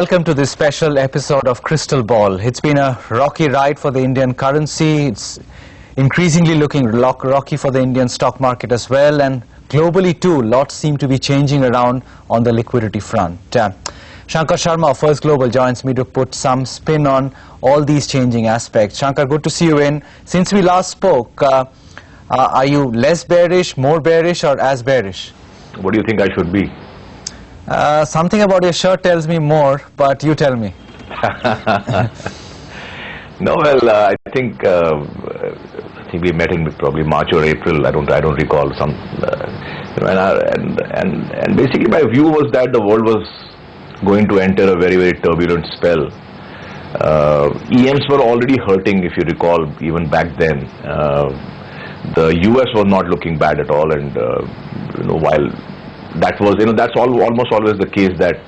welcome to this special episode of Crystal Ball. It's been a rocky ride for the Indian currency. It's increasingly looking rocky for the Indian stock market as well, and globally too, lots seem to be changing around on the liquidity front. Shankar Sharma of First Global joins me to put some spin on all these changing aspects. Shankar, good to see you in. Since we last spoke, are you less bearish, more bearish, or as bearish? What do you think I should be? Something about your shirt tells me more, but you tell me. No, well, I think we met in probably March or April. I don't recall. And basically my view was that the world was going to enter a very, very turbulent spell. EMs were already hurting, if you recall, even back then. The US was not looking bad at all, and while that was, that's almost always the case that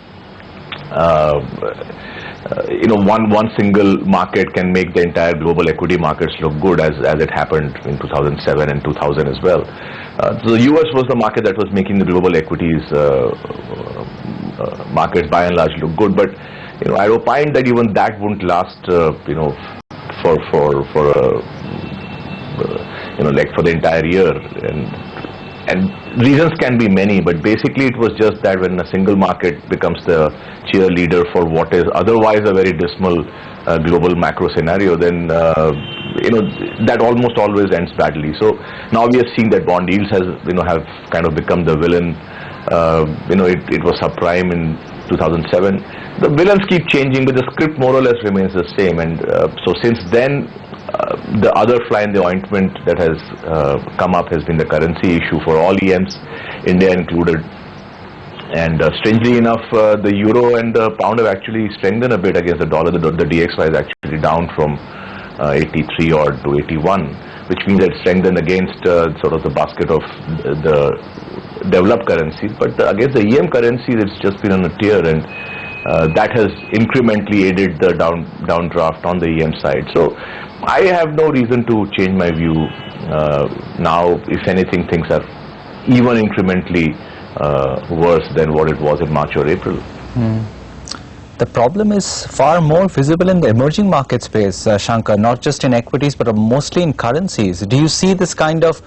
one single market can make the entire global equity markets look good, as it happened in 2007 and 2000 as well. So the US was the market that was making the global equities markets by and large look good, but I opined that even that wouldn't last for the entire year, and reasons can be many, but basically it was just that when a single market becomes the cheerleader for what is otherwise a very dismal global macro scenario, then that almost always ends badly. So now we are seeing that bond yields have kind of become the villain. It was subprime in 2007. The villains keep changing, but the script more or less remains the same, and so since then the other fly in the ointment that has come up has been the currency issue for all EMs, India included. And strangely enough, the euro and the pound have actually strengthened a bit against the dollar. The DXY is actually down from 83 odd to 81, which means it's strengthened against sort of the basket of the developed currencies. But against the EM currencies, it's just been on a tear, and that has incrementally aided the downdraft on the EM side. So I have no reason to change my view now. If anything, things are even incrementally worse than what it was in March or April. The problem is far more visible in the emerging market space, Shankar, not just in equities but mostly in currencies. Do you see this kind of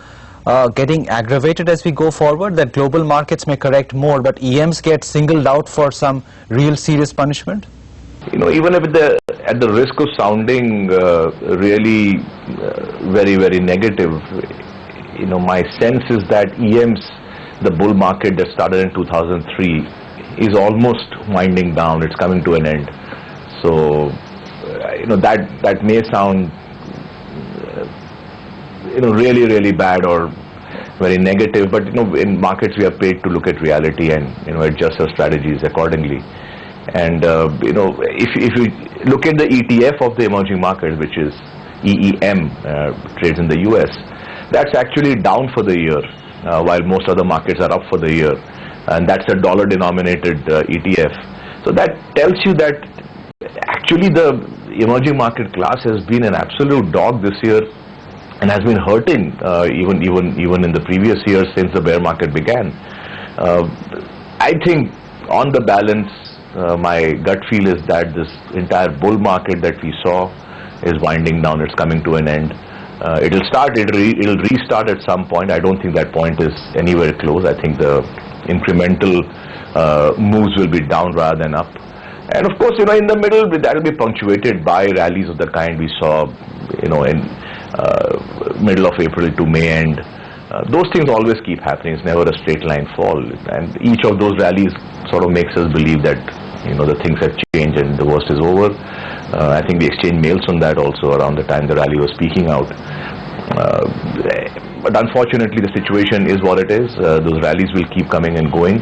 getting aggravated as we go forward, that global markets may correct more but EMs get singled out for some real serious punishment? Even if at the risk of sounding really very, very negative, my sense is that EMs, the bull market that started in 2003, is almost winding down. It's coming to an end. So, that may sound, really, really bad or very negative, but in markets we are paid to look at reality and adjust our strategies accordingly. And if you look at the ETF of the emerging markets, which is EEM, trades in the US, that's actually down for the year, while most other markets are up for the year, and that's a dollar-denominated ETF. So that tells you that actually the emerging market class has been an absolute dog this year, and has been hurting even in the previous years since the bear market began. I think on the balance, my gut feel is that this entire bull market that we saw is winding down. It's coming to an end. It'll restart at some point. I don't think that point is anywhere close. I think the incremental moves will be down rather than up. And of course, in the middle, that will be punctuated by rallies of the kind we saw, in middle of April to May end. Those things always keep happening. It's never a straight line fall, and each of those rallies sort of makes us believe that the things have changed and the worst is over. I think we exchanged mails on that also around the time the rally was peaking out. But unfortunately, the situation is what it is. Those rallies will keep coming and going.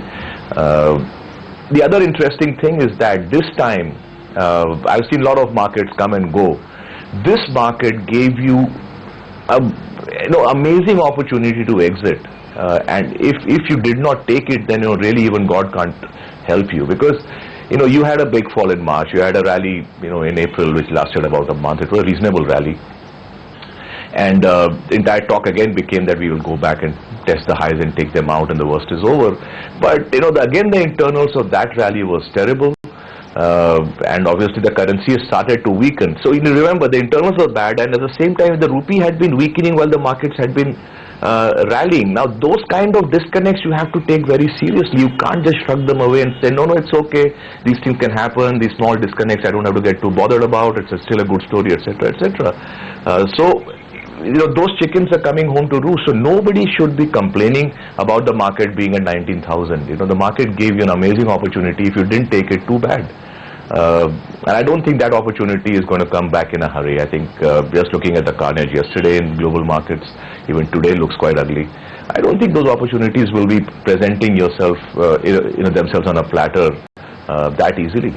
The other interesting thing is that this time, I've seen a lot of markets come and go. This market gave you amazing opportunity to exit, and if you did not take it, then really even God can't help you, because you had a big fall in March, you had a rally in April which lasted about a month. It was a reasonable rally, and the entire talk again became that we will go back and test the highs and take them out and the worst is over. But again the internals of that rally was terrible. and obviously the currency has started to weaken. So you remember the internals were bad, and at the same time the rupee had been weakening while the markets had been rallying. Now those kind of disconnects you have to take very seriously. You can't just shrug them away and say no, it's okay, these things can happen, these small disconnects I don't have to get too bothered about, it's still a good story, etc., etc. So those chickens are coming home to roost. So nobody should be complaining about the market being at 19,000. The market gave you an amazing opportunity. If you didn't take it, too bad. And I don't think that opportunity is going to come back in a hurry. I think just looking at the carnage yesterday in global markets, even today looks quite ugly. I don't think those opportunities will be presenting themselves on a platter that easily.